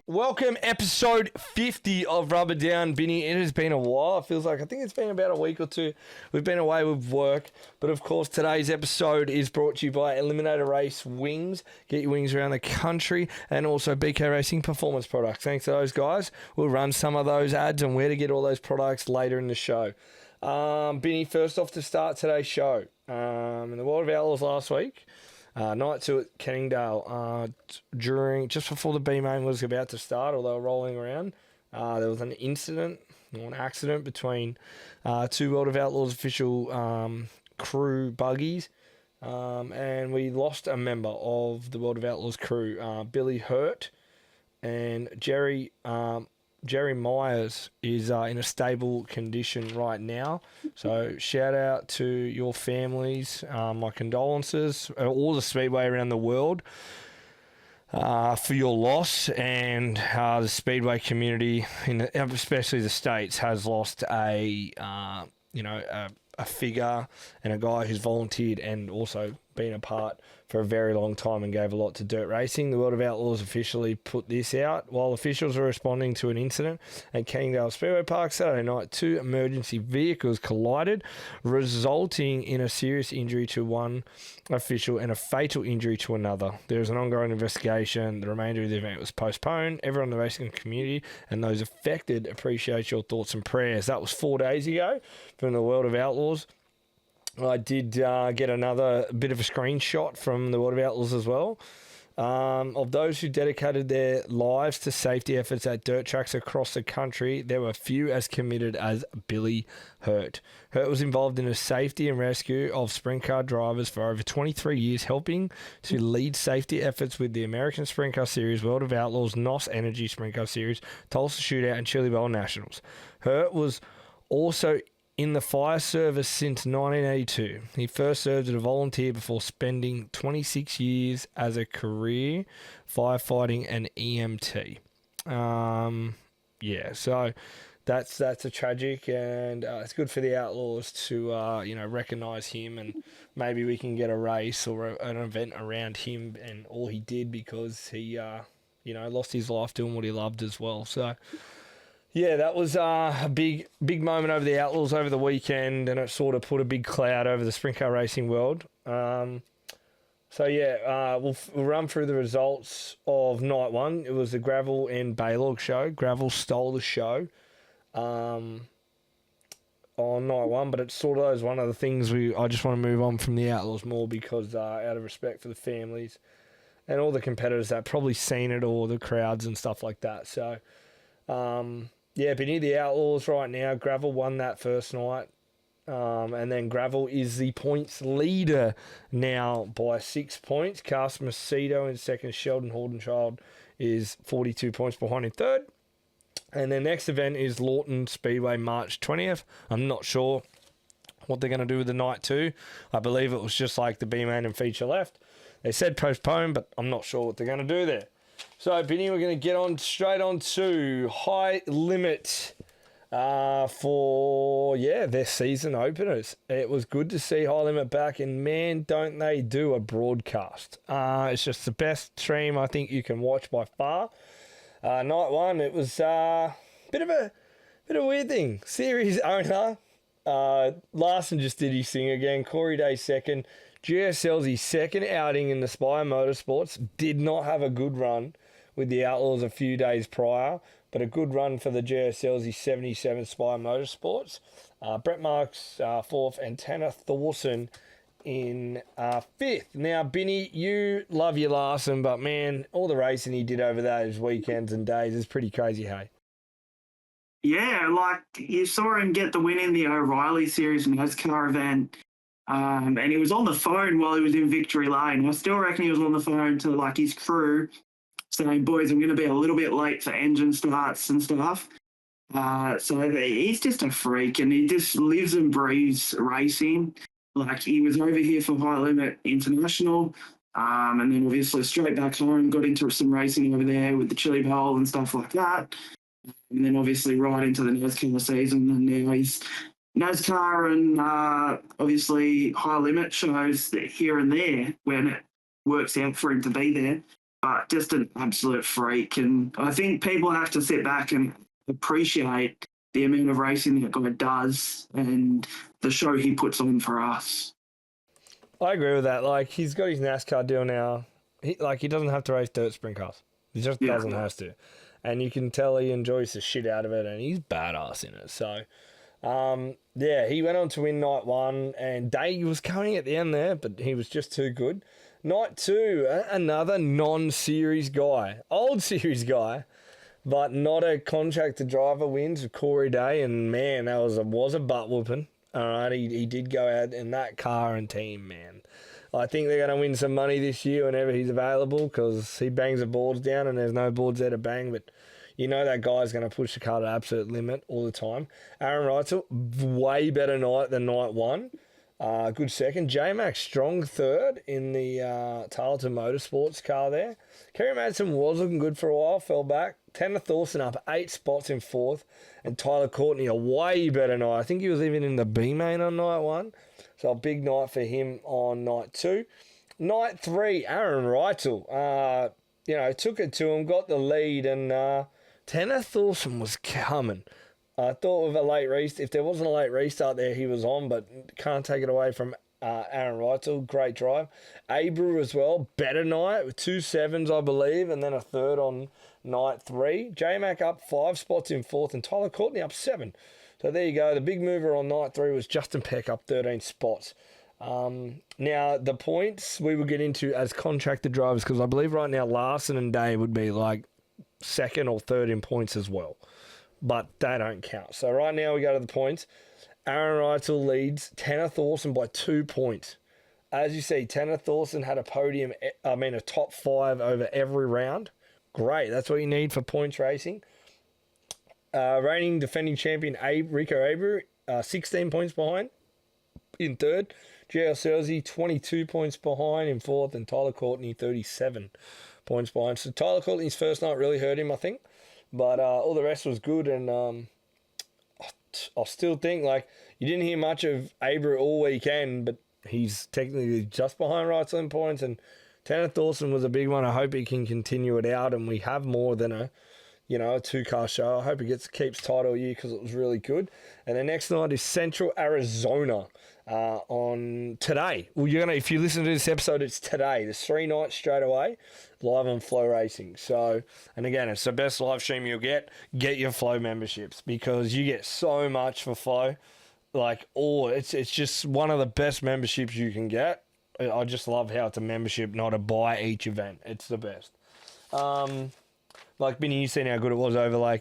Welcome, episode 50 of Rubber Down, Binny. It has been a while. It feels like, I think it's been about a week or two. We've been away with work. But of course, today's episode is brought to you by Eliminator Race Wings. Get your wings around the country. And also BK Racing Performance Products. Thanks to those guys. We'll run some of those ads and where to get all those products later in the show. Binny, first off to start today's show. In the World of Outlaws last week. Night 2 at Canningdale, just before the B main was about to start, or they were rolling around, there was an incident or an accident between two World of Outlaws official crew buggies, and we lost a member of the World of Outlaws crew. Billy Hurt and Jerry Myers is in a stable condition right now. So shout out to your families. My condolences, all the speedway around the world, for your loss, and the speedway community, especially the States, has lost a figure and a guy who's volunteered and also been a part for a very long time and gave a lot to dirt racing. The World of Outlaws officially put this out while officials were responding to an incident at Canningdale Speedway Park Saturday night. Two emergency vehicles collided, resulting in a serious injury to one official and a fatal injury to another. There is an ongoing investigation. The remainder of the event was postponed. Everyone in the racing community and those affected appreciate your thoughts and prayers. That was 4 days ago from the World of Outlaws. I did get another bit of a screenshot from the World of Outlaws as well, of those who dedicated their lives to safety efforts at dirt tracks across the country. There were few as committed as Billy Hurt. Hurt was involved in the safety and rescue of sprint car drivers for over 23 years, helping to lead safety efforts with the American Sprint Car Series, World of Outlaws, NOS Energy Sprint Car Series, Tulsa Shootout, and Chili Bowl Nationals. Hurt was also in the fire service since 1982. He first served as a volunteer before spending 26 years as a career firefighting and EMT. So that's a tragic, and it's good for the Outlaws to recognise him, and maybe we can get a race or an event around him and all he did, because he lost his life doing what he loved as well. So yeah, that was a big moment over the Outlaws over the weekend, and it sort of put a big cloud over the sprint car racing world. We'll run through the results of night one. It was the Gravel and Baylog show. Gravel stole the show on night one, but it's sort of one of the things I just want to move on from the Outlaws more, because out of respect for the families and all the competitors that probably seen it, or the crowds and stuff like that. So beneath the Outlaws right now, Gravel won that first night. And then Gravel is the points leader now by 6 points. Carson Macedo in second. Sheldon Hordenchild is 42 points behind in third. And their next event is Lawton Speedway, March 20th. I'm not sure what they're going to do with the night 2. I believe it was just like the B-Main and feature left. They said postpone, but I'm not sure what they're going to do there. So, Benny, we're going to get straight on to High Limit for their season openers. It was good to see High Limit back, and man, don't they do a broadcast. It's just the best stream I think you can watch by far. Night one, it was a bit of a weird thing. Series owner Larson just did his thing again. Corey Day second. GSL's his second outing in the Spire Motorsports. Did not have a good run with the Outlaws a few days prior, but a good run for the GSL's his 77 Spire Motorsports. Brett Marks fourth, and Tanner Thorson in fifth. Now, Binny, you love your Larson, but man, all the racing he did over those weekends and days is pretty crazy, hey? Yeah, like you saw him get the win in the O'Reilly Series NASCAR event. And he was on the phone while he was in Victory Lane. I still reckon he was on the phone to his crew, saying, "Boys, I'm going to be a little bit late for engine starts and stuff." So he's just a freak, and he just lives and breathes racing. Like, he was over here for High Limit International, and then obviously straight back home, got into some racing over there with the Chili Bowl and stuff like that. And then obviously right into the NASCAR season, and now he's NASCAR and obviously High Limit shows here and there when it works out for him to be there. but just an absolute freak. And I think people have to sit back and appreciate the amount of racing that guy does and the show he puts on for us. I agree with that. Like, he's got his NASCAR deal now. He doesn't have to race dirt sprint cars. He just doesn't have to. And you can tell he enjoys the shit out of it, and he's badass in it. So, he went on to win night 1, and Day was coming at the end there, but he was just too good. Night 2, another non-series guy, old series guy, but not a contractor driver, wins with Corey Day, and man, that was a butt whooping. All right, he did go out in that car and team, man. I think they're going to win some money this year whenever he's available, because he bangs the boards down and there's no boards there to bang, but you know that guy's going to push the car to the absolute limit all the time. Aaron Reitzel, way better night than night 1. Good second. J-Max, strong third in the Tarleton Motorsports car there. Kerry Madsen was looking good for a while, fell back. Tanner Thorson up 8 spots in 4th. And Tyler Courtney, a way better night. I think he was even in the B-main on night 1. So a big night for him on night 2. Night 3, Aaron Reitzel, took it to him, got the lead, and Tanner Thorson was coming. I thought with a late restart, if there wasn't a late restart there, he was on, but can't take it away from Aaron Reitzel. Great drive. Abreu as well, better night with 2 7s, I believe, and then a third on night 3. J-Mac up 5 spots in 4th, and Tyler Courtney up 7. So there you go. The big mover on night 3 was Justin Peck up 13 spots. Now, the points we will get into as contracted drivers, because I believe right now Larson and Day would be like 2nd or 3rd in points as well. But they don't count. So right now we go to the points. Aaron Reitzel leads Tanner Thorson by 2 points. As you see, Tanner Thorson had a top 5 over every round. Great. That's what you need for points racing. Reigning defending champion Rico Abreu, 16 points behind in 3rd. JL Sersey, 22 points behind in 4th. And Tyler Courtney, 37 points behind. So Tyler Courtney's first night really hurt him, I think. But all the rest was good, and I still think, you didn't hear much of Abreu all weekend, but he's technically just behind Reitzel in points, and Tanner Thorson was a big one. I hope he can continue it out, and we have more than a 2-car show. I hope he keeps title year, because it was really good. And the next night is Central Arizona on today. Well, if you listen to this episode, it's today. There's 3 nights straight away, live on Flow Racing. So, and again, it's the best live stream you'll get. Get your Flow memberships, because you get so much for Flow. It's just one of the best memberships you can get. I just love how it's a membership, not a buy each event. It's the best. Benny, you've seen how good it was over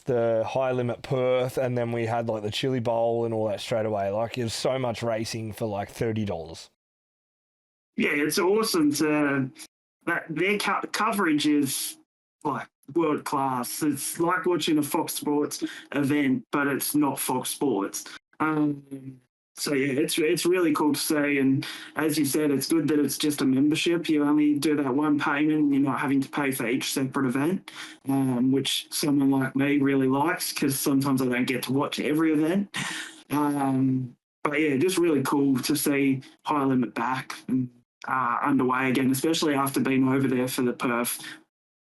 the high limit Perth, and then we had the Chili Bowl and all that straight away. It was so much racing for $30. Yeah, it's awesome that their coverage is world class. It's like watching a Fox Sports event, but it's not Fox Sports. So yeah, it's really cool to see, and as you said, it's good that it's just a membership. You only do that one payment, and you're not having to pay for each separate event, which someone like me really likes, because sometimes I don't get to watch every event. But yeah, just really cool to see High Limit back and underway again, especially after being over there for the Perth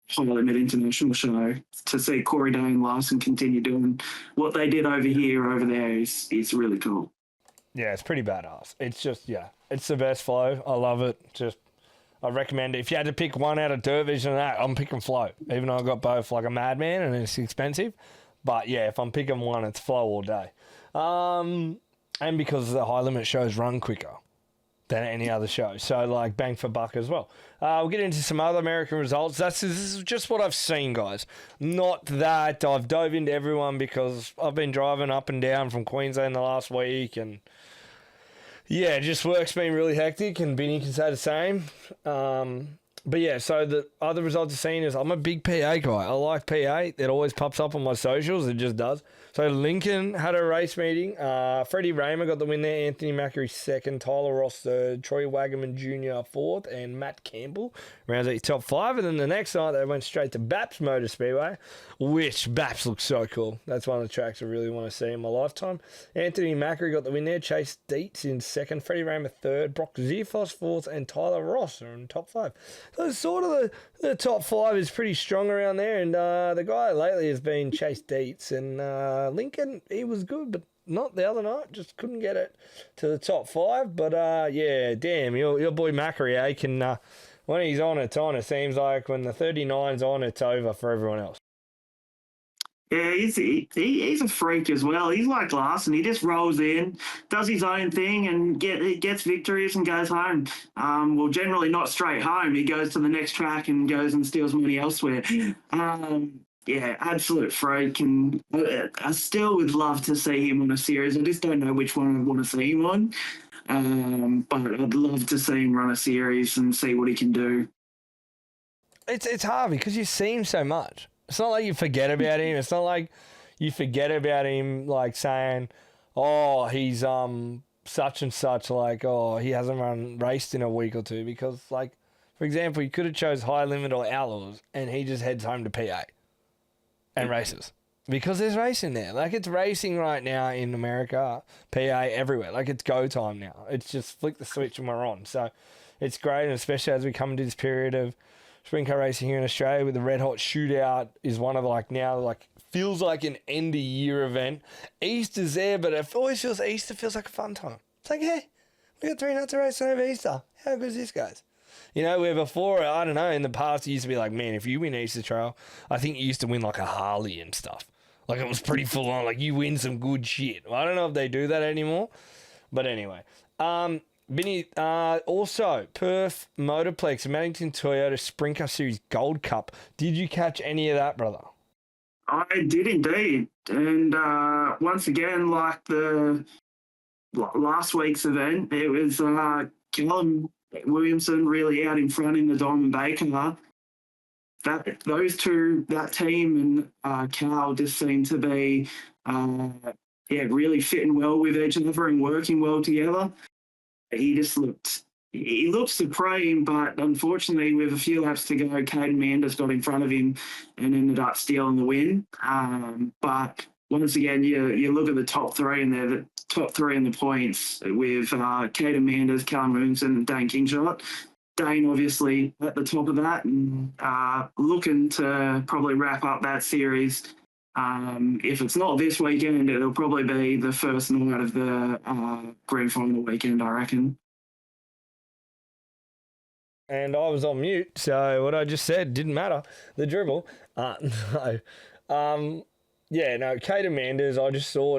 High Limit International show. To see Corey Day and Larson continue doing what they did over there is really cool. Yeah, it's pretty badass. It's just, it's the best Flow. I love it. I recommend it. If you had to pick one out of Dirt Vision and that, I'm picking Flow. Even though I've got both like a madman and it's expensive. But yeah, if I'm picking one, it's Flow all day. And because the high limit shows run quicker than any other show. So bang for buck as well. We'll get into some other American results. This is just what I've seen, guys. Not that I've dove into everyone, because I've been driving up and down from Queensland the last week, and yeah, just work's been really hectic, and Vinny can say the same. But yeah, so the other results I've seen is I'm a big PA guy. I like PA. It always pops up on my socials. It just does. So Lincoln had a race meeting. Freddie Raymer got the win there. Anthony Macri second. Tyler Ross third. Troy Wagaman Jr. fourth. And Matt Campbell rounds out your top 5. And then the next night they went straight to Baps Motor Speedway, which Baps looks so cool. That's one of the tracks I really want to see in my lifetime. Anthony Macri got the win there. Chase Dietz in second. Freddie Raymer third. Brock Zifos fourth. And Tyler Ross are in top 5. sort of the top 5 is pretty strong around there, and the guy lately has been Chase Dietz, and Lincoln, he was good, but not the other night, just couldn't get it to the top 5. But yeah, damn, your boy Macri, can when he's on, it's on. It seems like when the 39's on, it's over for everyone else. Yeah, he's a freak as well. He's like Larson. He just rolls in, does his own thing, and gets victories and goes home. Well, generally not straight home. He goes to the next track and goes and steals money elsewhere. Yeah, absolute freak. And I still would love to see him on a series. I just don't know which one I want to see him on. But I'd love to see him run a series and see what he can do. It's hard because you see him so much. It's not like you forget about him. It's not like you forget about him, like saying, oh, he's such and such, like, oh, he hasn't raced in a week or two. Because, like, for example, he could have chose High Limit or Outlaws, and he just heads home to PA and races. Because there's racing there. Like, it's racing right now in America, PA, everywhere. Like, it's go time now. It's just flick the switch and we're on. So it's great, and especially as we come into this period of sprint car racing here in Australia with the Red Hot Shootout is one of, like, now, like, feels like an end-of-year event. Easter's there, but it always feels, Easter feels like a fun time. It's like, hey, we got 3 nights of racing over Easter. How good is this, guys? You know, where before, I don't know, in the past, it used to be like, man, if you win Easter Trail, I think you used to win, like, a Harley and stuff. Like, it was pretty full on. Like, you win some good shit. Well, I don't know if they do that anymore. But anyway. Vinny, also, Perth Motorplex, Maddington Toyota Sprint Car Series Gold Cup. Did you catch any of that, brother? I did indeed. And once again, like the last week's event, it was Callum Williamson really out in front in the Diamond Bay car. Those two, that team and Cal just seem to be really fitting well with each other and working well together. He looked supreme, but unfortunately, with a few laps to go, Caden Manders got in front of him and ended up stealing the win. But once again, you look at the top 3, and they're the top 3 in the points with Caden Manders, Callum Williamson, and Dane Kingshot. Dane obviously at the top of that, and looking to probably wrap up that series. If it's not this weekend, it'll probably be the first night of the grand final weekend, I reckon. And I was on mute, so what I just said didn't matter. The dribble. No. Caden Manders, I just saw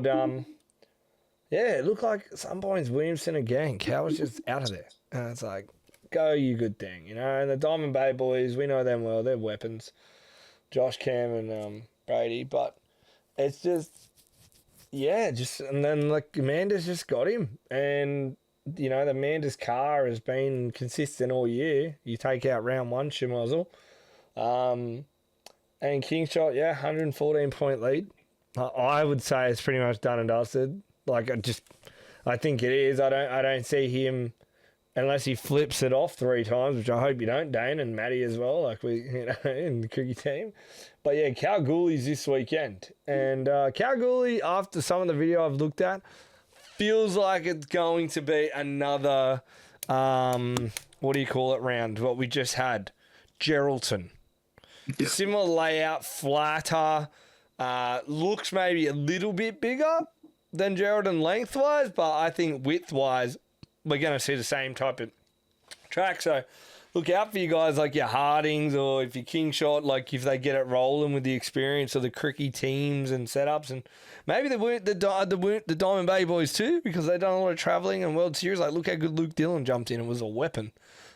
it looked like at some points Williamson again. Cal was just out of there. And it's like, go you good thing, you know. And the Diamond Bay boys, we know them well. They're weapons. Josh, Cam, and Brady, but it's just, and then, like, Manders just got him. And, you know, the Manders car has been consistent all year. You take out round 1, Schmozzle. And Kingshot, 114-point lead. I would say it's pretty much done and dusted. Like, I think it is. I don't see him, unless he flips it off 3 times, which I hope you don't, Dane and Matty as well, like we, in the cricket team. But yeah, Kalgoorlie's this weekend. And Kalgoorlie, after some of the video I've looked at, feels like it's going to be another, round, what we just had, Geraldton. Yeah. Similar layout, flatter, looks maybe a little bit bigger than Geraldton lengthwise, but I think widthwise, we're going to see the same type of track. So look out for you guys like your Hardings, or if you're Kingshot, like if they get it rolling with the experience of the cricket teams and setups, and maybe the Diamond Bay boys too, because they've done a lot of travelling and World Series. Like, look how good Luke Dillon jumped in. It was a weapon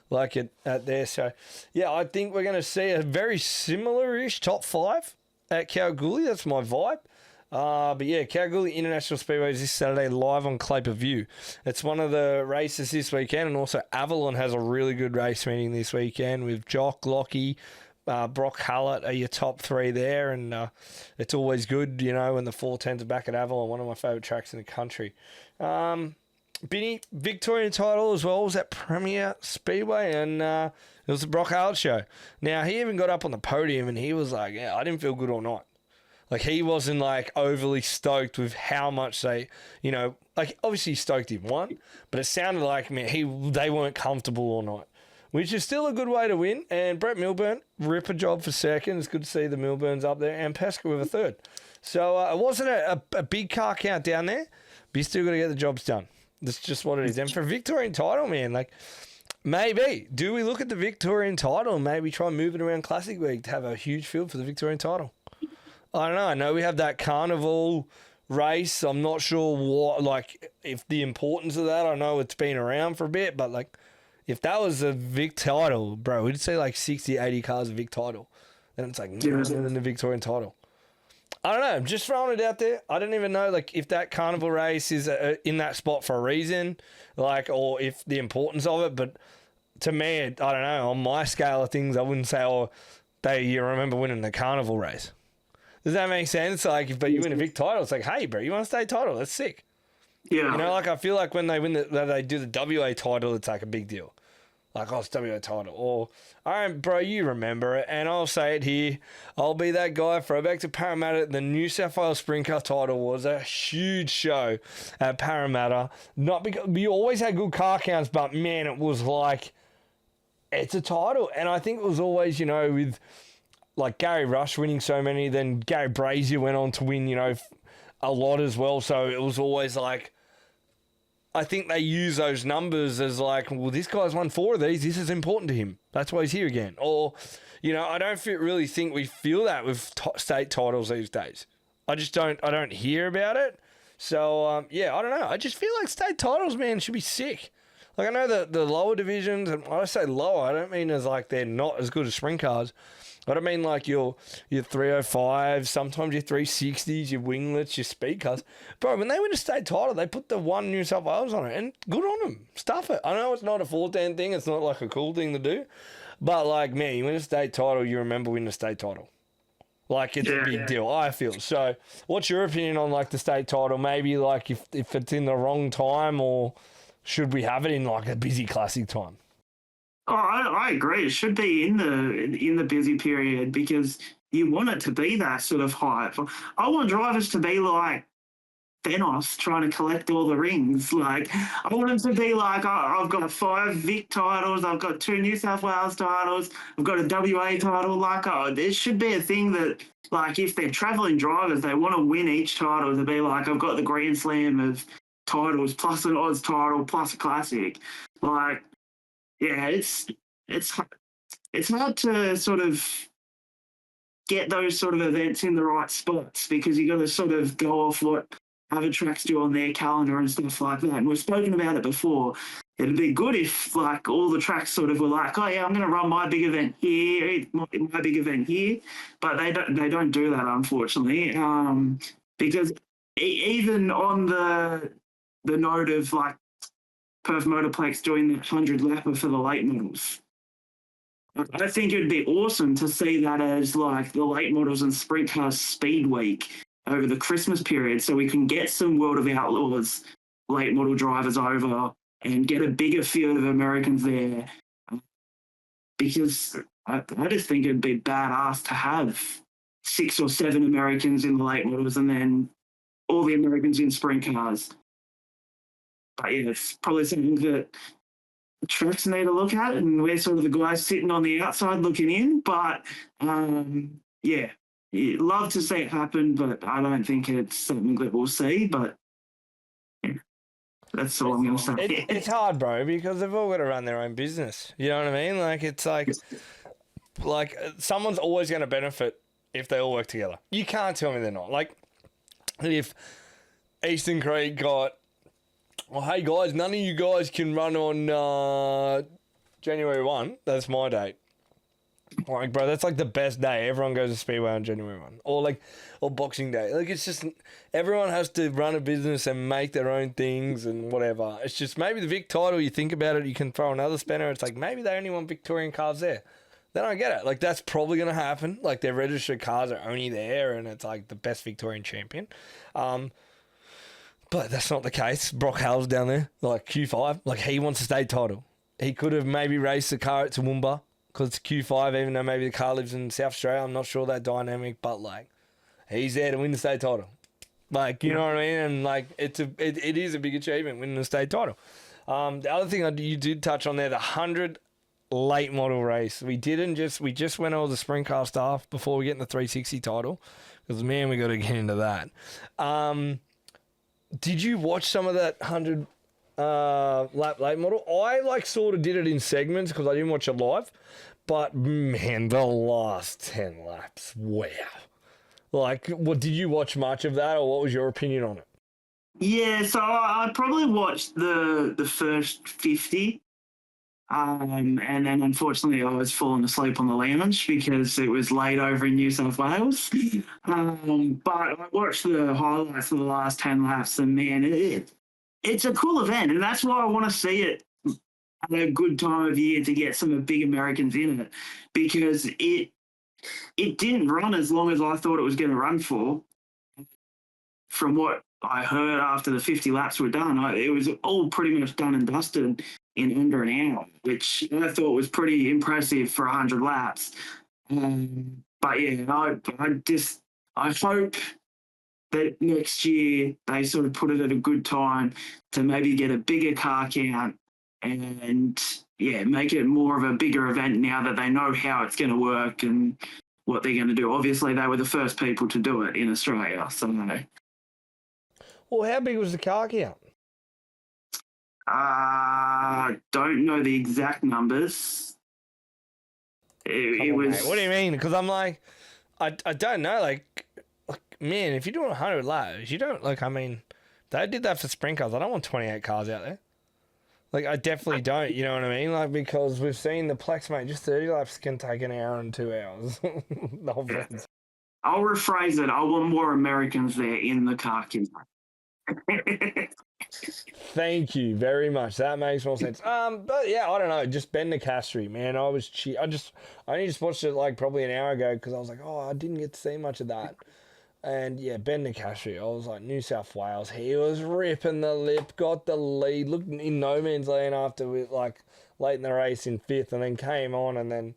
like it at there. So yeah, I think we're going to see a very similar-ish top 5 at Kalgoorlie. That's my vibe. But yeah, Kalgoorlie International Speedway is this Saturday live on Clay-Per-View. It's one of the races this weekend, and also Avalon has a really good race meeting this weekend with Jock, Lockie, Brock Hallett are your top 3 there, and it's always good, you know, when the 410s are back at Avalon, one of my favourite tracks in the country. Binny, Victorian title as well was at Premier Speedway, and it was the Brock Hallett show. Now, he even got up on the podium, and he was like, I didn't feel good all night. Like, he wasn't, like, overly stoked with how much they, you know, like, obviously stoked he won, but it sounded like, man, they weren't comfortable all night, which is still a good way to win. And Brett Milburn, ripper job for second. It's good to see the Milburns up there, and Pesca with a third. So it wasn't a big car count down there, but you still got to get the jobs done. That's just what it is. And for Victorian title, man, like, maybe. Do we look at the Victorian title and maybe try and move it around Classic Week to have a huge field for the Victorian title? I don't know. I know we have that carnival race. I'm not sure what, like, if the importance of that. I know it's been around for a bit, but, like, if that was a Vic title, bro, we'd see like 60, 80 cars of Vic title. Then it's like, more than the Victorian title. I don't know. I'm just throwing it out there. I don't even know, like, if that carnival race is in that spot for a reason, like, or if the importance of it. But to me, I don't know. On my scale of things, I wouldn't say, you remember winning the carnival race. Does that make sense? Like, but you win a Vic title, it's like, hey, bro, you want a state title? That's sick. Yeah. You know, like, I feel like when they win they do the WA title, it's like a big deal. Like, it's WA title. Or, all right, bro, you remember it. And I'll say it here. I'll be that guy. Throwback to Parramatta. The New South Wales Sprintcar title was a huge show at Parramatta. Not because we always had good car counts, but, man, it was like, it's a title. And I think it was always, you know, with, like, Gary Rush winning so many. Then Gary Brazier went on to win, you know, a lot as well. So it was always like, I think they use those numbers as like, well, this guy's won 4 of these. This is important to him. That's why he's here again. Or, you know, I don't really think we feel that with state titles these days. I don't hear about it. So, yeah, I don't know. I just feel like state titles, man, should be sick. Like, I know that the lower divisions, and when I say lower, I don't mean as like they're not as good as sprint cars. I don't mean like your 305s, sometimes your 360s, your winglets, your speed cars. Bro, when they win a state title, they put the one New South Wales on it, and good on them. Stuff it. I know it's not a 14 thing. It's not like a cool thing to do. But, like, man, you win a state title, you remember winning a state title. Like, it's a big deal, I feel. So, what's your opinion on, like, the state title? Maybe, like, if it's in the wrong time, or should we have it in, like, a busy classic time? Oh, I agree. It should be in the busy period because you want it to be that sort of hype. I want drivers to be like Thanos trying to collect all the rings. Like, I want them to be like, I've got 5 Vic titles, I've got 2 New South Wales titles, I've got a WA title. Like, there should be a thing that, like, if they're travelling drivers, they want to win each title to be like, I've got the Grand Slam of titles plus an Oz title plus a classic. Like, yeah, it's hard to sort of get those sort of events in the right spots because you got to sort of go off what other tracks do on their calendar and stuff like that. And we've spoken about it before. It'd be good if, like, all the tracks sort of were like, oh yeah, I'm going to run my big event here, my big event here, but they don't do that, unfortunately, because even on the note of, like, Perth Motorplex doing the 100 lapper for the late models. I think it would be awesome to see that as like the late models and sprint car speed week over the Christmas period so we can get some World of Outlaws late model drivers over and get a bigger field of Americans there. Because I just think it'd be badass to have 6 or 7 Americans in the late models and then all the Americans in sprint cars. But yeah, it's probably something that the tracks need to look at, and we're sort of the guys sitting on the outside looking in. But yeah, love to see it happen, but I don't think it's something that we'll see. But yeah, that's all I'm going to say. It's hard, bro, because they've all got to run their own business. You know what I mean? Like, it's like someone's always going to benefit if they all work together. You can't tell me they're not. Like, if Eastern Creek got, well, hey guys, none of you guys can run on January 1. That's my date. Like, bro, that's like the best day. Everyone goes to Speedway on January 1. Or Boxing Day. Like, it's just, everyone has to run a business and make their own things and whatever. It's just maybe the Vic title, you think about it, you can throw another spanner. It's like, maybe they only want Victorian cars there. Then I get it. Like, that's probably going to happen. Like, their registered cars are only there and it's like the best Victorian champion. But that's not the case. Brock Hall's down there, like Q5. Like, he wants a state title. He could have maybe raced the car at Toowoomba because it's Q5, even though maybe the car lives in South Australia. I'm not sure that dynamic, but, like, he's there to win the state title. Like, you know what I mean? And, like, it is a big achievement, winning the state title. The other thing you did touch on there, the 100 late model race. We just went over the sprint car stuff before we get in the 360 title, because man, we got to get into that. Did you watch some of that 100 lap late model? I sort of did it in segments because I didn't watch it live, but man, the last 10 laps, wow. Did you watch much of that, or what was your opinion on it? Yeah, so I probably watched the first 50. And then unfortunately I was falling asleep on the lounge because it was late over in New South Wales. But I watched the highlights of the last 10 laps, and man, it's a cool event, and that's why I want to see it at a good time of year to get some big Americans in it, because it didn't run as long as I thought it was going to run for. From what I heard after the 50 laps were done, it was all pretty much done and dusted in under an hour, which I thought was pretty impressive for 100 laps. But yeah, I hope that next year they sort of put it at a good time to maybe get a bigger car count and yeah, make it more of a bigger event now that they know how it's going to work and what they're going to do. Obviously, they were the first people to do it in Australia, so. Well, how big was the car count? Don't know the exact numbers. It was. Mate. What do you mean? Because I'm I don't know. Man, if you're doing 100 laps, you don't they did that for sprint cars. I don't want 28 cars out there. I definitely don't. You know what I mean? Because we've seen the Plex, mate. Just 30 laps can take an hour and 2 hours. The whole thing. I'll rephrase it. I want more Americans there in the car count. Thank you very much. That makes more sense. But yeah, I don't know. Just Ben Nicastri, man. I only just watched it probably an hour ago because I was I didn't get to see much of that. And yeah, Ben Nicastri, I was New South Wales. He was ripping the lip, got the lead, looked in no man's land after with late in the race in 5th, and then came on, and then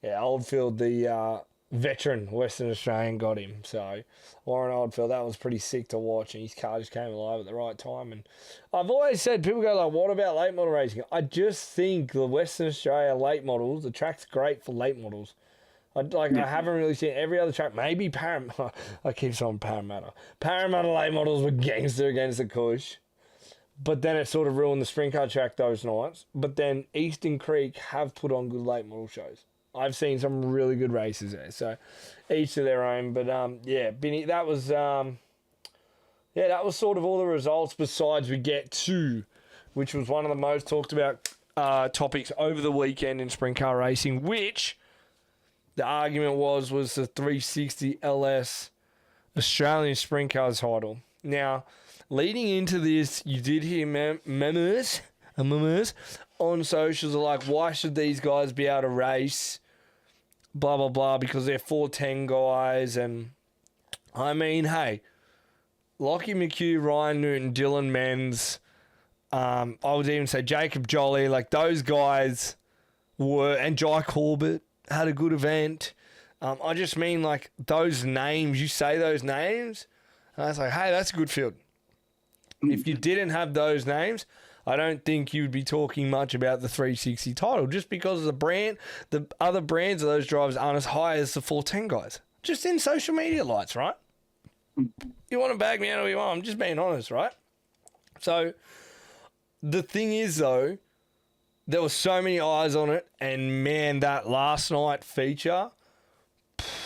Oldfield, the veteran Western Australian, got him. So Warren Oldfield, that was pretty sick to watch, and his car just came alive at the right time. And I've always said, people go what about late model racing? I just think the Western Australia late models, the track's great for late models. I haven't really seen every other track. Maybe Parramatta. I keep saying Parramatta. Parramatta late models were gangster against the Cush. But then it sort of ruined the sprint car track those nights. But then Eastern Creek have put on good late model shows. I've seen some really good races there. So each to their own. But Binny, that was that was sort of all the results besides we get to, which was one of the most talked about topics over the weekend in sprint car racing, which the argument was the 360 LS Australian Sprintcar title. Now, leading into this, you did hear members on socials are why should these guys be able to race? Blah, blah, blah, because they're 410 guys. And I mean, hey, Lockie McHugh, Ryan Newton, Dylan Menz, I would even say Jacob Jolly, those guys were, and Jai Corbett, had a good event. I just mean those names, you say those names, and I was hey, that's a good field. If you didn't have those names, I don't think you'd be talking much about the 360 title, just because the other brands of those drivers aren't as high as the 410 guys. Just in social media lights, right? You want to bag me out or you want, I'm just being honest, right? So the thing is, though, there were so many eyes on it, and man, that last night feature,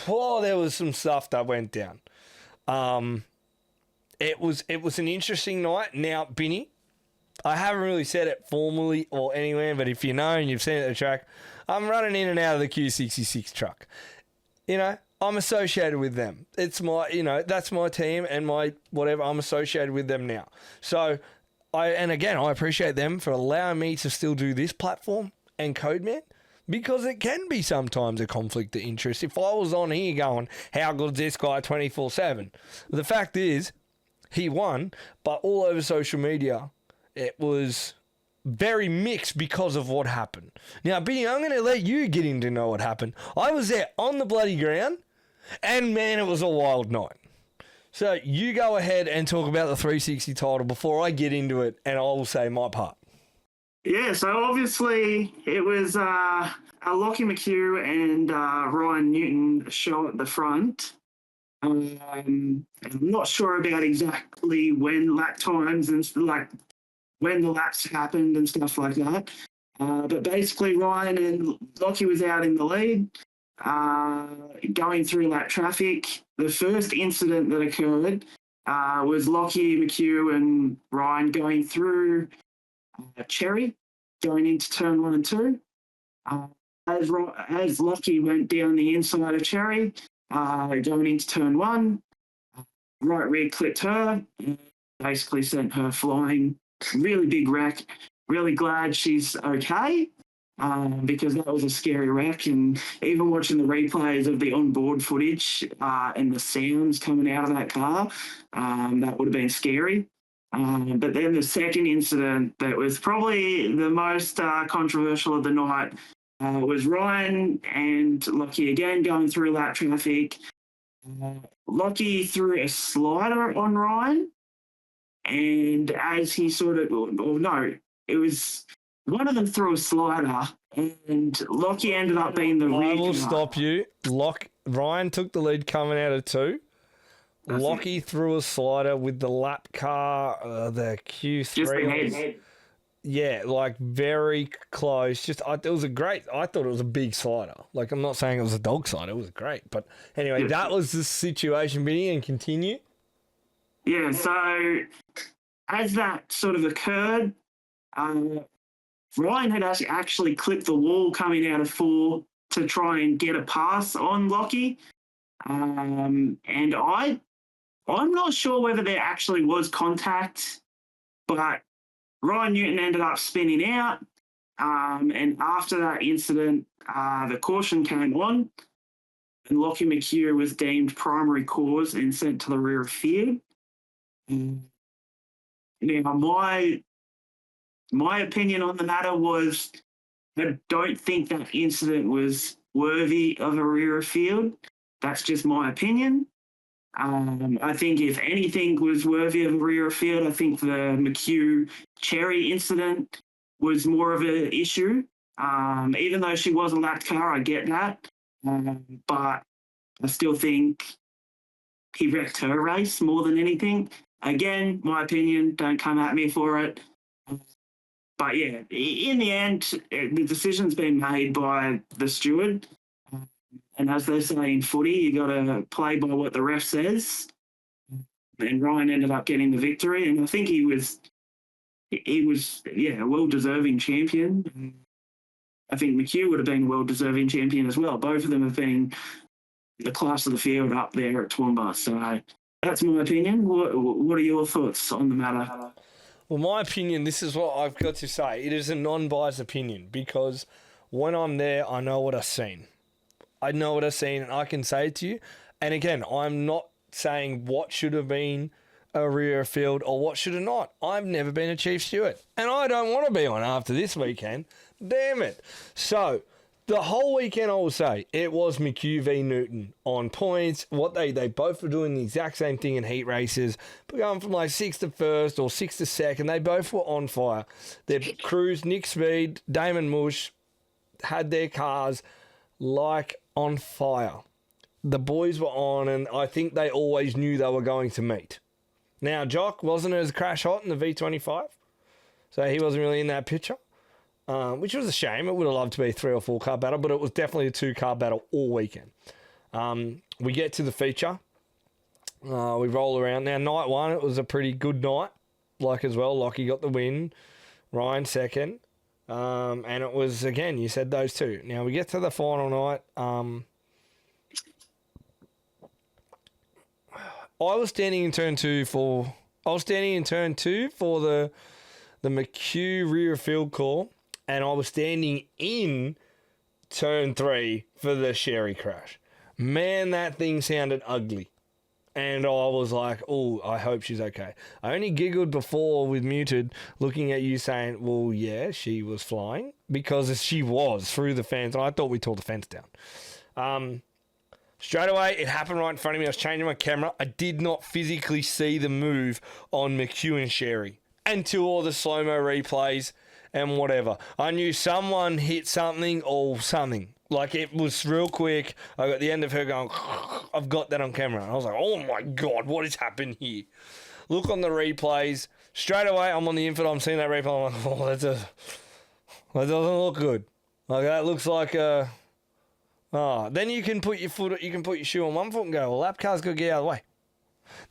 there was some stuff that went down. It was an interesting night. Now, Binny, I haven't really said it formally or anywhere, but if you know and you've seen it at the track, I'm running in and out of the Q66 truck. I'm associated with them. It's my, that's my team and my whatever. I'm associated with them now. So, I appreciate them for allowing me to still do this platform and Codeman, because it can be sometimes a conflict of interest. If I was on here going, how good is this guy 24/7? The fact is, he won, but all over social media, it was very mixed because of what happened. Now, Benny, I'm going to let you get in to know what happened. I was there on the bloody ground, and man, it was a wild night. So you go ahead and talk about the 360 title before I get into it, and I will say my part. Yeah, so obviously it was Lockie McHugh and Ryan Newton show at the front. I'm not sure about exactly when lap times and like when the laps happened and stuff like that. But basically, Ryan and Lockie was out in the lead, going through lap traffic. The first incident that occurred was Lockie McHugh and Ryan going through Cherry, going into turn 1 and 2. As Lockie went down the inside of Cherry, going into turn 1, right rear clipped her, and basically sent her flying. Really big wreck. Really glad she's okay, because that was a scary wreck. And even watching the replays of the onboard footage and the sounds coming out of that car, that would have been scary. But then the second incident that was probably the most controversial of the night was Ryan and Lockie again going through lap traffic. Lockie threw a slider on Ryan, and as he it was one of them threw a slider, and Lockie ended up being the rear. I will stop you. Ryan took the lead coming out of 2. Lockie threw a slider with the lap car, the Q3. Just the head. Yeah, like very close. I thought it was a big slider. Like, I'm not saying it was a dog slider. It was great. But anyway, that was the situation, Vinny, and continue. Yeah, so as that sort of occurred, Ryan had actually clipped the wall coming out of 4 to try and get a pass on Lockie. And I'm not sure whether there actually was contact, but Ryan Newton ended up spinning out. And after that incident, the caution came on, and Lockie McHugh was deemed primary cause and sent to the rear of field. Now, my opinion on the matter was I don't think that incident was worthy of a rear of field. That's just my opinion. I think if anything was worthy of a rear of field, I think the McHugh Cherry incident was more of an issue. Even though she was a lapped car, I get that. But I still think he wrecked her race more than anything. Again, my opinion, don't come at me for it. But yeah, in the end, the decision's been made by the steward. And as they say in footy, you got to play by what the ref says. And Ryan ended up getting the victory. And I think he was a well-deserving champion. I think McHugh would have been a well-deserving champion as well. Both of them have been the class of the field up there at Toowoomba. So that's my opinion. What are your thoughts on the matter? Well, my opinion, this is what I've got to say. It is a non-biased opinion because when I'm there, I know what I've seen. I know what I've seen, and I can say it to you. And again, I'm not saying what should have been a rear field or what should have not. I've never been a chief steward, and I don't want to be one after this weekend. Damn it. So the whole weekend, I will say, it was McHugh v Newton on points. What they both were doing the exact same thing in heat races, but going from like 6th to 1st or 6th to 2nd. They both were on fire. Their crews, Nick Speed, Damon Mush, had their cars like on fire. The boys were on, and I think they always knew they were going to meet. Now, Jock wasn't as crash hot in the V25, so he wasn't really in that picture, which was a shame. It would have loved to be a 3 or 4 car battle, but it was definitely a 2-car battle all weekend. We get to the feature. We roll around. Now, night 1, it was a pretty good night, as well. Lockie got the win, Ryan second. And it was, again, you said those two. Now, we get to the final night. I was standing in turn 2 for the McHugh rear field call, and I was standing in turn 3 for the Sherry crash. Man, that thing sounded ugly. And I was like, oh, I hope she's okay. I only giggled before with muted, looking at you saying, well, yeah, she was flying. Because she was through the fence. And I thought we tore the fence down. Straight away, it happened right in front of me. I was changing my camera. I did not physically see the move on McHugh and Sherry until all the slow-mo replays. and whatever. I knew someone hit something or something. Like, it was real quick. I got the end of her going, I've got that on camera. And I was like, oh my God, what has happened here? Look on the replays. Straight away, I'm on the info. I'm seeing that replay. I'm like, oh, that doesn't look good. Like, that looks like a... Oh, then you can put your shoe on one foot and go, well, lap car's got to get out of the way.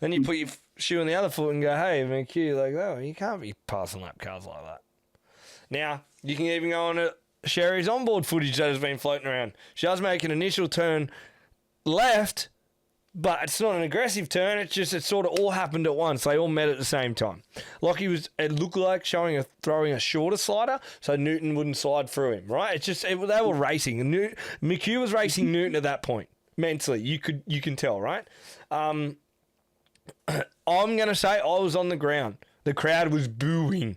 Then you put your shoe on the other foot and go, hey, McHugh, like, oh, you can't be passing lap cars like that. Now, you can even go on to Sherry's onboard footage that has been floating around. She does make an initial turn left, but it's not an aggressive turn. It's just it sort of all happened at once. They all met at the same time. Lockie it looked like throwing a shorter slider so Newton wouldn't slide through him, right? It's just they were racing. McHugh was racing Newton at that point. Mentally, you can tell, right? I'm going to say I was on the ground. The crowd was booing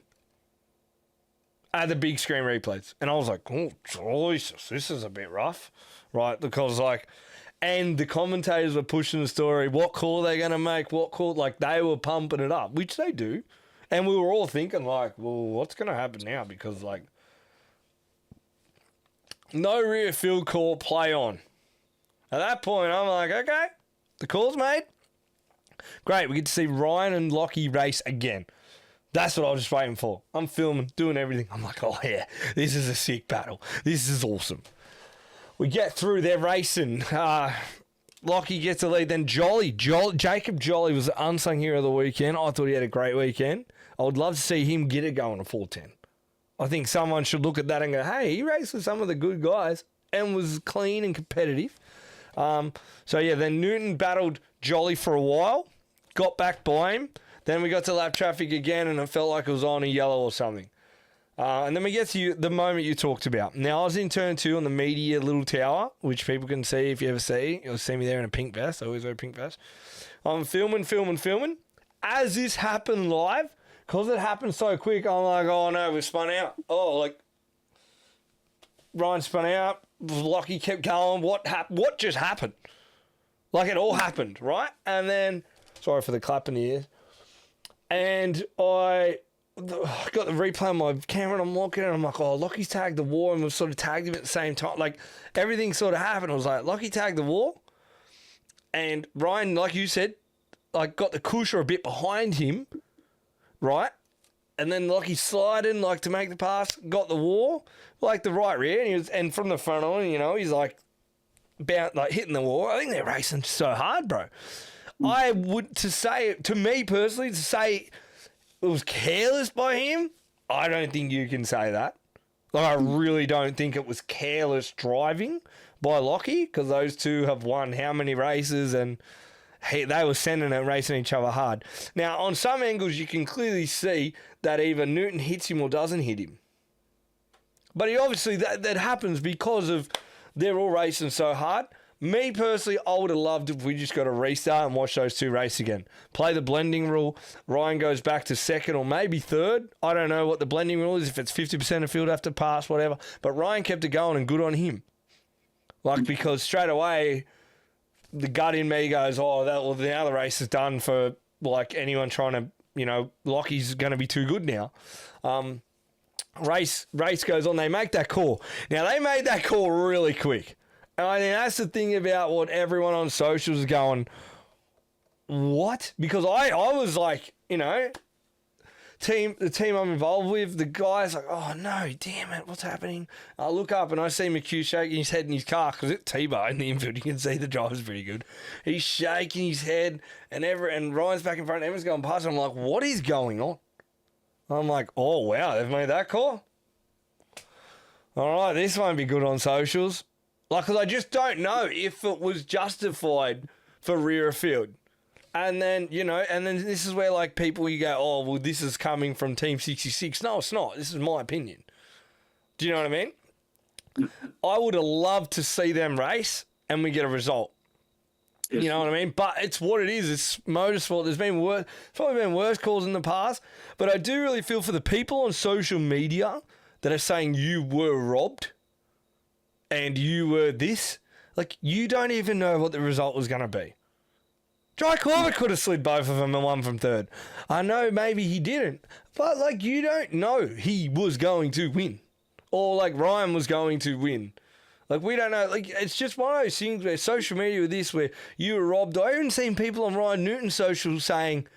at the big screen replays. And I was like, oh, Jesus, this is a bit rough, right? Because, like, and the commentators were pushing the story. What call are they going to make? What call? Like, they were pumping it up, which they do. And we were all thinking, like, well, what's going to happen now? Because, like, no rear field call, play on. At that point, I'm like, okay, the call's made. Great, we get to see Ryan and Lockie race again. That's what I was just waiting for. I'm filming, doing everything. I'm like, oh, yeah, this is a sick battle. This is awesome. We get through, they're racing. Lockie gets the lead. Then Jacob Jolly was the unsung hero of the weekend. I thought he had a great weekend. I would love to see him get it going at 410. I think someone should look at that and go, hey, he raced with some of the good guys and was clean and competitive. Then Newton battled Jolly for a while, got back by him. Then we got to lap traffic again, and it felt like it was on a yellow or something. And then we get to the moment you talked about. Now, I was in turn 2 on the media little tower, which people can see if you ever see. You'll see me there in a pink vest. I always wear a pink vest. I'm filming. As this happened live, because it happened so quick, I'm like, oh, no, we spun out. Oh, like, Ryan spun out. Lockie kept going. What just happened? Like, it all happened, right? And then, sorry for the clap in the ears. And I got the replay on my camera and I'm looking and I'm like, oh, Lockie's tagged the wall, and we've sort of tagged him at the same time. Like, everything sort of happened. I was like, Lockie tagged the wall. And Ryan, like you said, like, got the cushion a bit behind him, right? And then Lockie sliding, like, to make the pass, got the wall, like the right rear, and from the front on, he's like hitting the wall. I think they're racing so hard, bro. To me personally, to say it was careless by him, I don't think you can say that. Like, I really don't think it was careless driving by Lockie, because those two have won how many races, and they were sending and racing each other hard. Now, on some angles, you can clearly see that either Newton hits him or doesn't hit him. But he obviously, that happens because of they're all racing so hard. Me personally, I would have loved if we just got a restart and watch those two race again. Play the blending rule. Ryan goes back to second or maybe third. I don't know what the blending rule is, if it's 50% of field have to pass, whatever. But Ryan kept it going, and good on him. Like, because straight away, the gut in me goes, oh, now the race is done for, like, anyone trying to, Lockie's going to be too good now. Race goes on. They make that call. Now, they made that call really quick. And I think that's the thing about what everyone on socials is going, what? Because I was like, the team I'm involved with, the guy's like, oh, no, damn it, what's happening? I look up and I see McHugh shaking his head in his car, because it's T-bar in the infield. You can see the driver's pretty good. He's shaking his head, and Ryan's back in front, Emma's going past him. I'm like, what is going on? I'm like, oh, wow, they've made that call? All right, this won't be good on socials. Like, because I just don't know if it was justified for rear of field. And then, this is where, like, people, you go, oh, well, this is coming from Team 66. No, it's not. This is my opinion. Do you know what I mean? I would have loved to see them race and we get a result. Yes. You know what I mean? But it's what it is. It's motorsport. There's probably been worse calls in the past. But I do really feel for the people on social media that are saying you were robbed and you were this. Like, you don't even know what the result was going to be. Jai Corbett could have slid both of them and won from third. I know maybe he didn't, but like you don't know he was going to win, or like Ryan was going to win. Like we don't know. Like it's just one of those things where social media with this, where you were robbed. I even seen people on Ryan Newton's social saying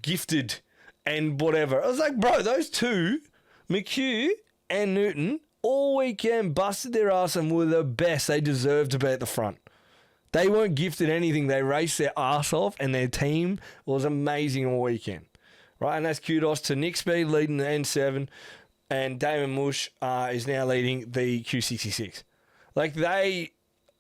gifted and whatever. I was like, bro, those two, McHugh and Newton, all weekend busted their ass and were the best. They deserved to be at the front. They weren't gifted anything. They raced their ass off, and their team was amazing all weekend. Right, and that's kudos to Nick Speed leading the N7, and Damon Mush is now leading the Q66. Like, they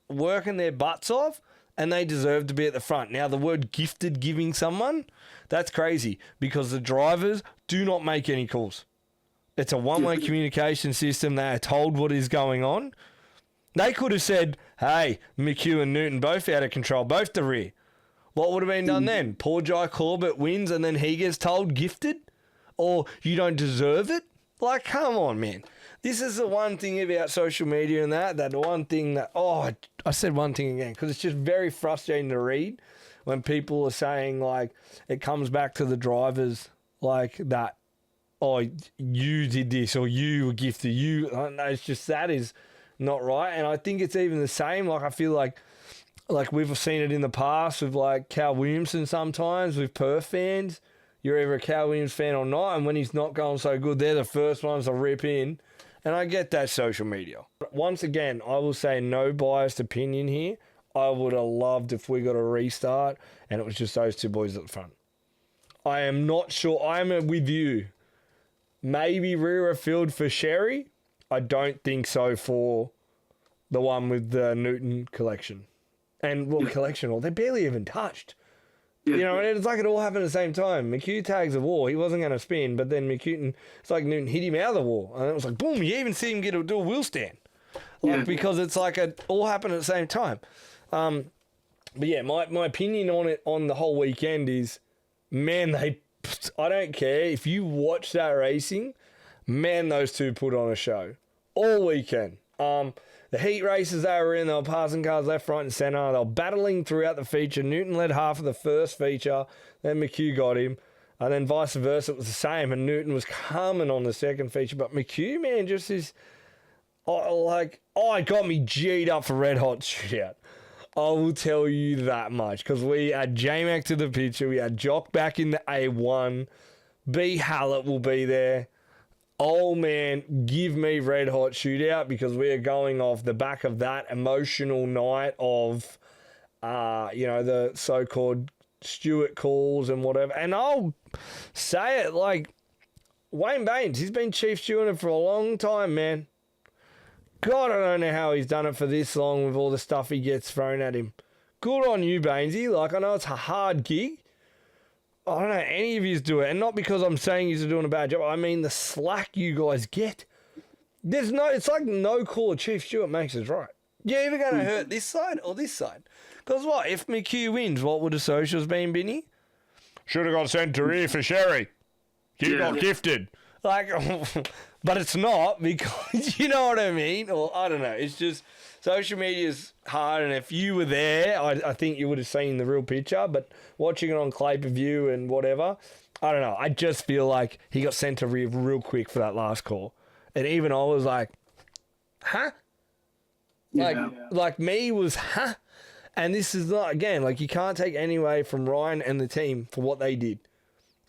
working their butts off, and they deserve to be at the front. Now, the word gifted giving someone, that's crazy, because the drivers do not make any calls. It's a one-way communication system. They are told what is going on. They could have said, hey, McHugh and Newton both out of control, both the rear. What would have been done then? Poor Jai Corbett wins and then he gets told gifted? Or you don't deserve it? Like, come on, man. This is the one thing about social media and that one thing that, I said one thing again, because it's just very frustrating to read when people are saying, like, it comes back to the drivers, like, that, you did this, or you were gifted, it's just, that is not right. And I think it's even the same. Like, I feel like we've seen it in the past with like Cal Williamson sometimes with Perth fans. You're either a Cal Williams fan or not, and when he's not going so good, they're the first ones to rip in. And I get that social media. Once again, I will say no biased opinion here. I would have loved if we got a restart and it was just those two boys at the front. I am not sure. I'm with you. Maybe rear of field for Sherry. I don't think so for the one with the Newton collection. And, collection, they barely even touched. Yeah. You know, it's like it all happened at the same time. McHugh tags the wall. He wasn't going to spin, but then it's like Newton hit him out of the wall. And it was like, boom, you even see him do a wheel stand. Because it's like it all happened at the same time. But yeah, my opinion on it on the whole weekend is, man, I don't care. If you watch that racing, man, those two put on a show all weekend. The heat races they were in, they were passing cars left, right, and centre. They were battling throughout the feature. Newton led half of the first feature, then McHugh got him, and then vice versa. It was the same, and Newton was coming on the second feature. But McHugh, man, just is it got me G'd up for Red Hot Shootout. I will tell you that much, because we had J-Mac to the picture. We had Jock back in the A1. B. Hallett will be there. Oh, man, give me Red Hot Shootout, because we are going off the back of that emotional night of, the so-called Stewart calls and whatever. And I'll say it, like, Wayne Baines, he's been chief steward for a long time, man. God, I don't know how he's done it for this long with all the stuff he gets thrown at him. Good on you, Bainesy. Like, I know it's a hard gig. I don't know any of yous do it, and not because I'm saying yous are doing a bad job. I mean the slack you guys get. It's like no call of Chief Stewart makes us right. You're either going to hurt this side or this side. Because what, if McHugh wins, what would the socials been, Binny? Should have got sent to rear for Sherry. You got gifted. Like, but it's not, because you know what I mean? Or I don't know. It's just, social media is hard, and if you were there, I think you would have seen the real picture, but watching it on pay-per-view and whatever, I don't know. I just feel like he got sent to rear real quick for that last call. And even I was like, huh? Like me was, huh? And this is not, again, like you can't take any away from Ryan and the team for what they did.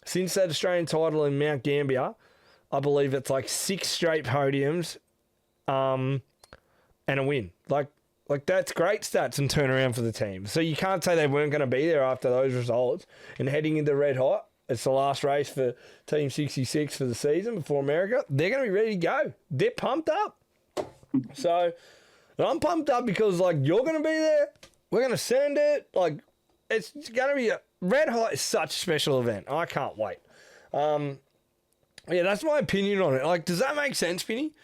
Since that Australian title in Mount Gambier, I believe it's like 6 straight podiums and a win. Like that's great stats and turnaround for the team. So you can't say they weren't going to be there after those results. And heading into Red Hot, it's the last race for Team 66 for the season before America. They're going to be ready to go. They're pumped up. So I'm pumped up because, like, you're going to be there. We're going to send it. Like, it's going to be Red Hot is such a special event. I can't wait. Yeah, that's my opinion on it. Like, does that make sense, Vinny?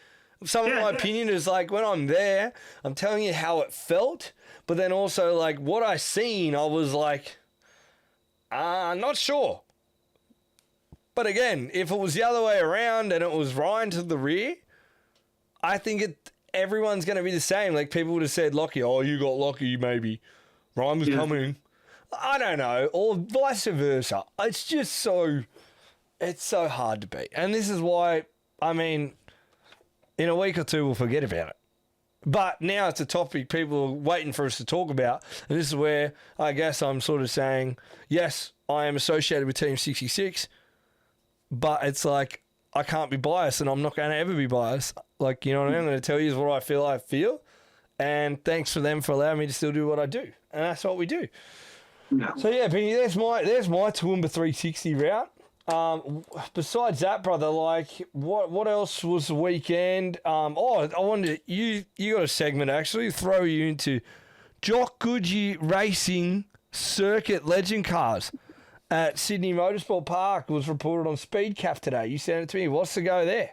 Some of my opinion is, like, when I'm there, I'm telling you how it felt, but then also, like, what I seen, I was like, not sure. But again, if it was the other way around and it was Ryan to the rear, I think everyone's going to be the same. Like, people would have said, Lockie, you got Lockie, maybe. Ryan was coming. I don't know, or vice versa. It's just it's so hard to beat. And this is why, I mean, in a week or two, we'll forget about it. But now it's a topic people are waiting for us to talk about. And this is where I guess I'm sort of saying, yes, I am associated with Team 66, but it's like I can't be biased and I'm not going to ever be biased. Like, you know what I mean? I'm going to tell you what I feel. And thanks for them for allowing me to still do what I do. And that's what we do. No. So, yeah, Penny, there's my Toowoomba 360 route. Besides that, brother, like what else was the weekend? I wanted you got a segment actually, throw you into Jock Goodyear Racing Circuit Legend Cars at Sydney Motorsport Park was reported on Speedcap today. You sent it to me. What's the go there?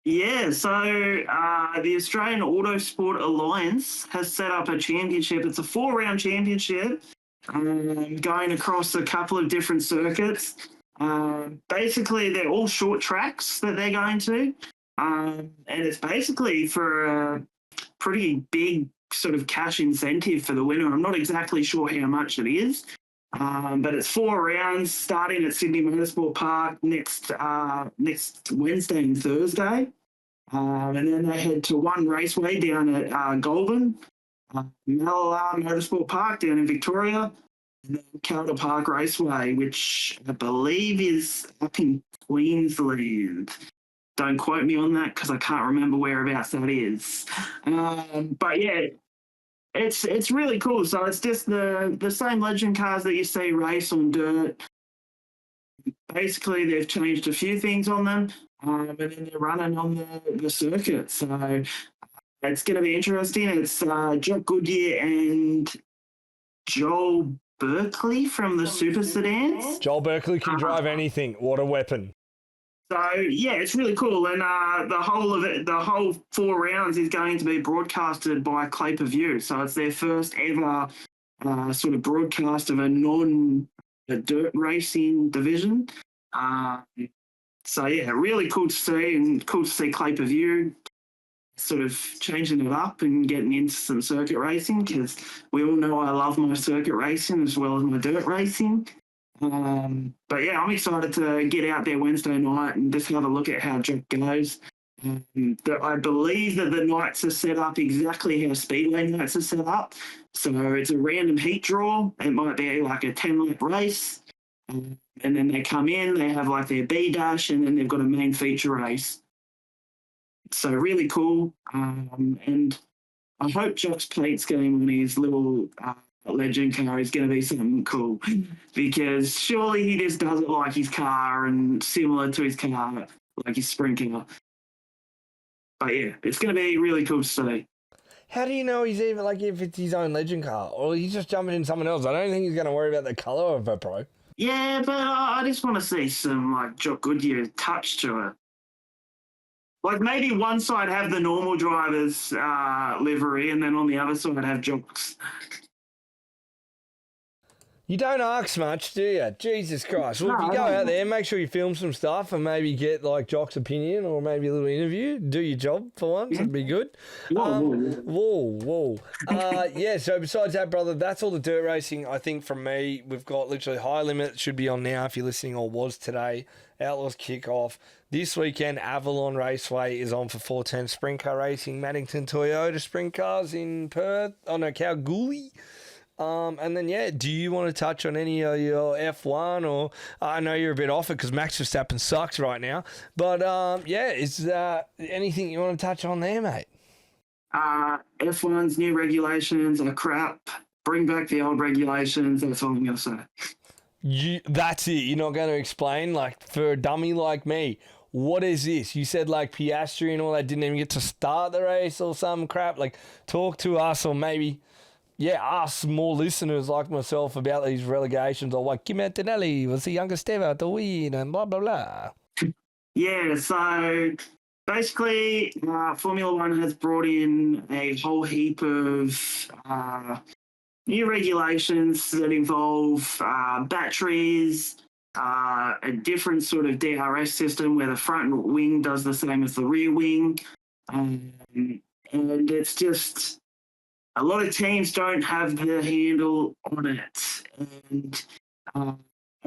Yeah, so the Australian Autosport Alliance has set up a championship. It's a 4-round championship going across a couple of different circuits. Basically, they're all short tracks that they're going to, and it's basically for a pretty big sort of cash incentive for the winner. I'm not exactly sure how much it is, but it's 4 rounds starting at Sydney Motorsport Park next Wednesday and Thursday, and then they head to one raceway down at Goulburn, Malala Motorsport Park down in Victoria, and then Calder Park Raceway, which I believe is up in Queensland. Don't quote me on that because I can't remember whereabouts that is. But yeah, it's really cool. So it's just the same legend cars that you see race on dirt. Basically, they've changed a few things on them, and then they're running on the circuit. So it's going to be interesting. It's Jock Goodyear and Joel Berkeley from the Super Sedans. Joel Berkeley can drive anything. What a weapon. So, yeah, it's really cool. And the whole 4 rounds is going to be broadcasted by Clay Per View. So it's their first ever sort of broadcast of a non-dirt racing division. So, yeah, really cool to see, and cool to see Clay Per View sort of changing it up and getting into some circuit racing, because we all know I love my circuit racing as well as my dirt racing. But yeah, I'm excited to get out there Wednesday night and just have a look at how Jock goes. I believe that the nights are set up exactly how Speedway nights are set up. So it's a random heat draw. It might be like a 10-lap race. And then they come in, they have like their B dash, and then they've got a main feature race. So really cool. And I hope Jock's plate scheme on his little legend car is going to be something cool, because surely he just does it like his car and similar to his car, like his sprint car. But yeah, it's going to be really cool to see. How do you know he's even, like, if it's his own legend car, or he's just jumping in someone else? I don't think he's going to worry about the colour of a pro. Yeah, but I just want to see some like Jock Goodyear touch to it. Like maybe one side have the normal driver's livery, and then on the other side have Jock's. You don't ask much, do you? Jesus Christ. Well, if you go out there, make sure you film some stuff and maybe get like Jock's opinion or maybe a little interview. Do your job for once. That'd be good. Whoa. Yeah, so besides that, brother, that's all the dirt racing. I think from me, we've got literally High Limit. Should be on now if you're listening, or was today. Outlaws kickoff. This weekend, Avalon Raceway is on for 410 Sprint Car Racing. Maddington Toyota Sprint Cars in Perth. Oh, no, Kalgoorlie. And then, yeah, do you want to touch on any of your F1? Or I know you're a bit off it because Max Verstappen sucks right now. But, yeah, is anything you want to touch on there, mate? F1's new regulations are crap. Bring back the old regulations. That's all I'm going to say. That's it. You're not going to explain? Like, for a dummy like me, what is this? You said, like, Piastri and all that didn't even get to start the race or some crap. Like, talk to us, or maybe... yeah, ask more listeners like myself about these relegations, or like Kim Antonelli was the youngest ever to win and blah, blah, blah. Yeah, so basically Formula One has brought in a whole heap of new regulations that involve batteries, a different sort of DRS system where the front wing does the same as the rear wing. And it's just... a lot of teams don't have the handle on it, and I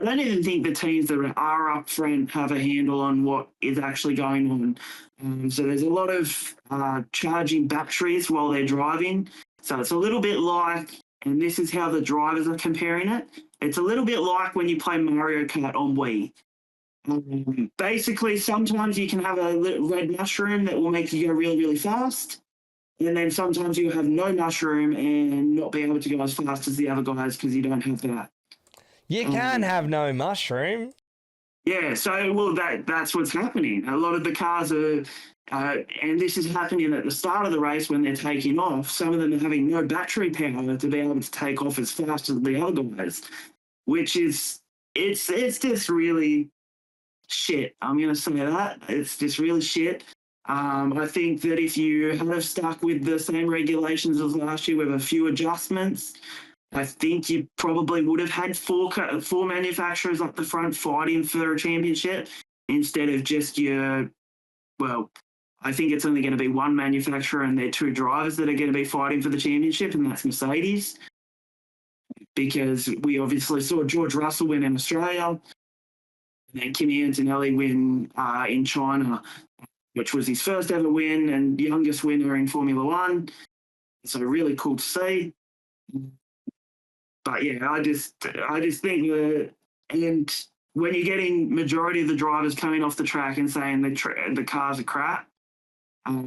don't even think the teams that are up front have a handle on what is actually going on. So there's a lot of charging batteries while they're driving. So it's a little bit like, and this is how the drivers are comparing it, it's a little bit like when you play Mario Kart on Wii. Basically, sometimes you can have a red mushroom that will make you go really, really fast. And then sometimes you have no mushroom and not be able to go as fast as the other guys because you don't have that. You can't have no mushroom. Yeah, so, well, that's what's happening. A lot of the cars are, and this is happening at the start of the race when they're taking off. Some of them are having no battery power to be able to take off as fast as the other guys, which is, it's just really shit. I'm going to say that. It's just really shit. I think that if you had have stuck with the same regulations as last year with a few adjustments, I think you probably would have had four manufacturers up the front fighting for a championship instead of just I think it's only going to be one manufacturer and their two drivers that are going to be fighting for the championship, and that's Mercedes. Because we obviously saw George Russell win in Australia, and then Kimi Antonelli win in China, which was his first ever win and youngest winner in Formula One. So really cool to see. But yeah, I just think that, and when you're getting majority of the drivers coming off the track and saying the cars are crap,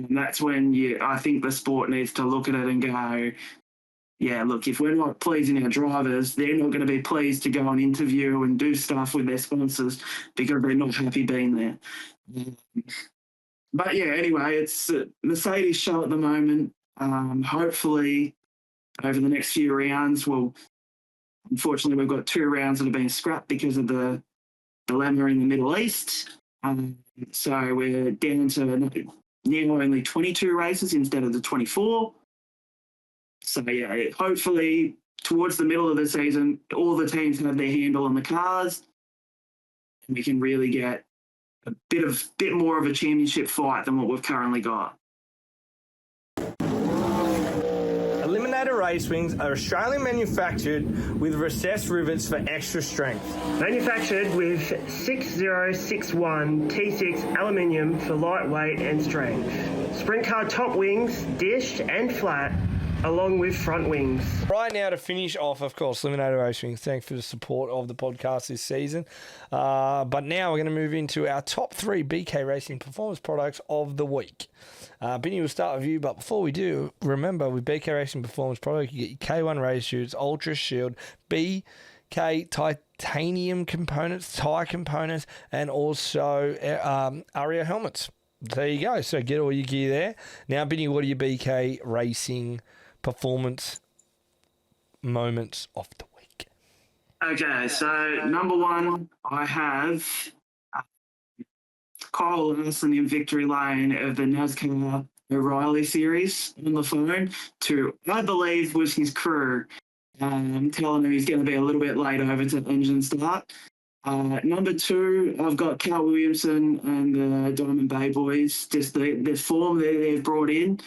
that's when I think the sport needs to look at it and go, yeah, look, if we're not pleasing our drivers, they're not going to be pleased to go on interview and do stuff with their sponsors because they're not happy being there. But yeah, anyway, it's Mercedes show at the moment. Hopefully, over the next few rounds, unfortunately, we've got 2 rounds that have been scrapped because of the dilemma in the Middle East. So we're down to now only 22 races instead of the 24. So yeah, hopefully towards the middle of the season, all the teams have their handle on the cars, and we can really get a bit more of a championship fight than what we've currently got. Eliminator race wings are Australian manufactured with recessed rivets for extra strength. Manufactured with 6061 T6 aluminium for lightweight and strength. Sprintcar top wings, dished and flat, along with front wings. Right now, to finish off, of course, Eliminator Race Wings, thanks for the support of the podcast this season. But now we're going to move into our top 3 BK Racing performance products of the week. Benny will start with you, but before we do, remember with BK Racing performance product, you get your K1 race shoots, Ultra Shield, BK titanium components, tyre components, and also Aria helmets. There you go. So get all your gear there. Now, Benny, what are your BK Racing performance moments of the week? Okay, so number 1, I have Kyle Larson in victory lane of the NASCAR O'Reilly series on the phone to, I believe, was his crew, telling him he's going to be a little bit late over to engine start. Number 2, I've got Cal Williamson and the Diamond Bay boys, just the form that they've brought in,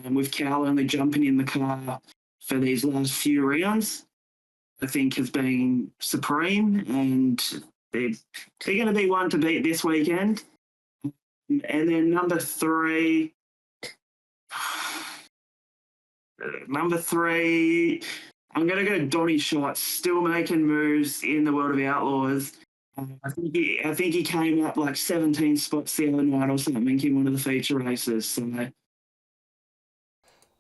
with Cal only jumping in the car for these last few rounds, I think has been supreme, and they're going to be one to beat this weekend. And then number 3, I'm going to go Donny Schatz, still making moves in the world of Outlaws. I think he came up like 17 spots the other night or something in one of the feature races. So.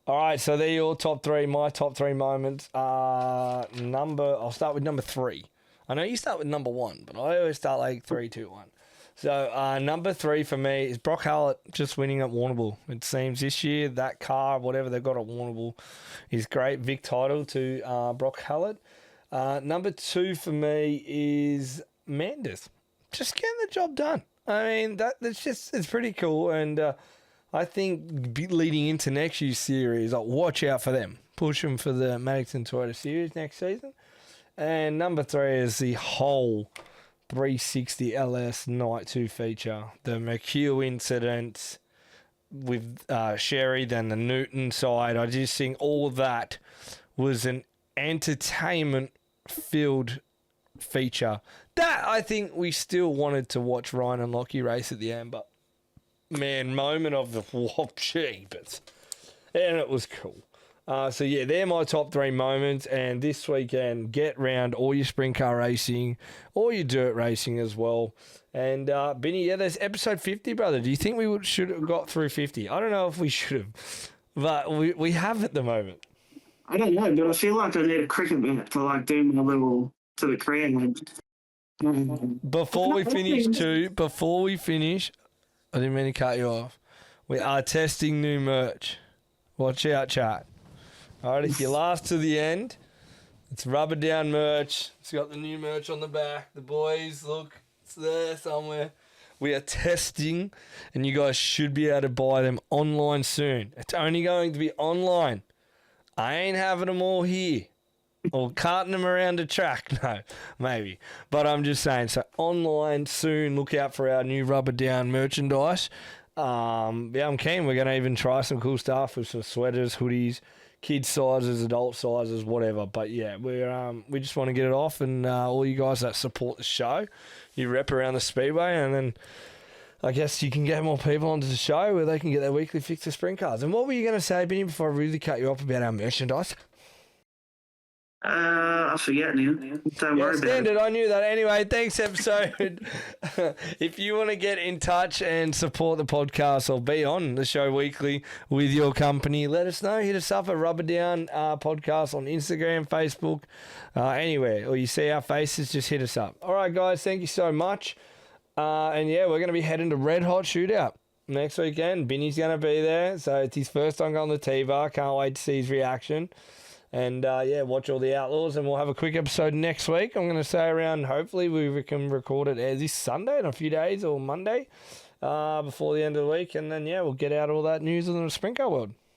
All right, so they're your top 3. My top 3 moments are I'll start with number 3. I know you start with number 1, but I always start like 3, 2, 1. So number 3 for me is Brock Hallett just winning at Warrnambool. It seems this year that car, whatever they've got at Warrnambool, is great. Vic title to Brock Hallett. Number 2 for me is Manders. Just getting the job done. I mean, it's pretty cool. And I think leading into next year's series, watch out for them. Push them for the Maddington Toyota Series next season. And number 3 is the whole 360 LS Night 2 feature. The McHugh incident with Sherry, then the Newton side. I just think all that was an entertainment filled feature that I think we still wanted to watch Ryan and Lockie race at the end, but man, moment of the whoop, jeepers. And it was cool. So yeah, they're my top 3 moments, and this weekend get round all your sprint car racing, all your dirt racing as well. And Benny, yeah, there's episode 50, brother. Do you think we should have got through 50? I don't know if we should have, but we have at the moment. I don't know, but I feel like I need a cricket bat to like do my little to the crowd. Before we finish, I didn't mean to cut you off. We are testing new merch. Watch out, chat. All right, if you last to the end, it's Rubber Down merch. It's got the new merch on the back. The boys, look, it's there somewhere. We are testing, and you guys should be able to buy them online soon. It's only going to be online. I ain't having them all here or carting them around the track. No, maybe. But I'm just saying, so online soon. Look out for our new Rubber Down merchandise. I'm keen. We're going to even try some cool stuff with some sweaters, hoodies, kids sizes, adult sizes, whatever. But yeah, we just want to get it off, and all you guys that support the show, you rep around the speedway, and then I guess you can get more people onto the show where they can get their weekly fix of sprint cars. And what were you going to say, Benny, before I really cut you off about our merchandise? I forget now. Don't worry about it. I knew that. Anyway, thanks, episode. If you want to get in touch and support the podcast or be on the show weekly with your company, let us know. Hit us up at Rubber Down Podcast on Instagram, Facebook, anywhere. Or you see our faces, just hit us up. All right, guys, thank you so much. And yeah, we're going to be heading to Red Hot Shootout next weekend. Binny's going to be there. So it's his first time going to T-Bar. Can't wait to see his reaction. And yeah, watch all the Outlaws, and we'll have a quick episode next week. I'm going to say around, hopefully we can record it this Sunday in a few days or Monday before the end of the week. And then, yeah, we'll get out all that news in the sprint car world.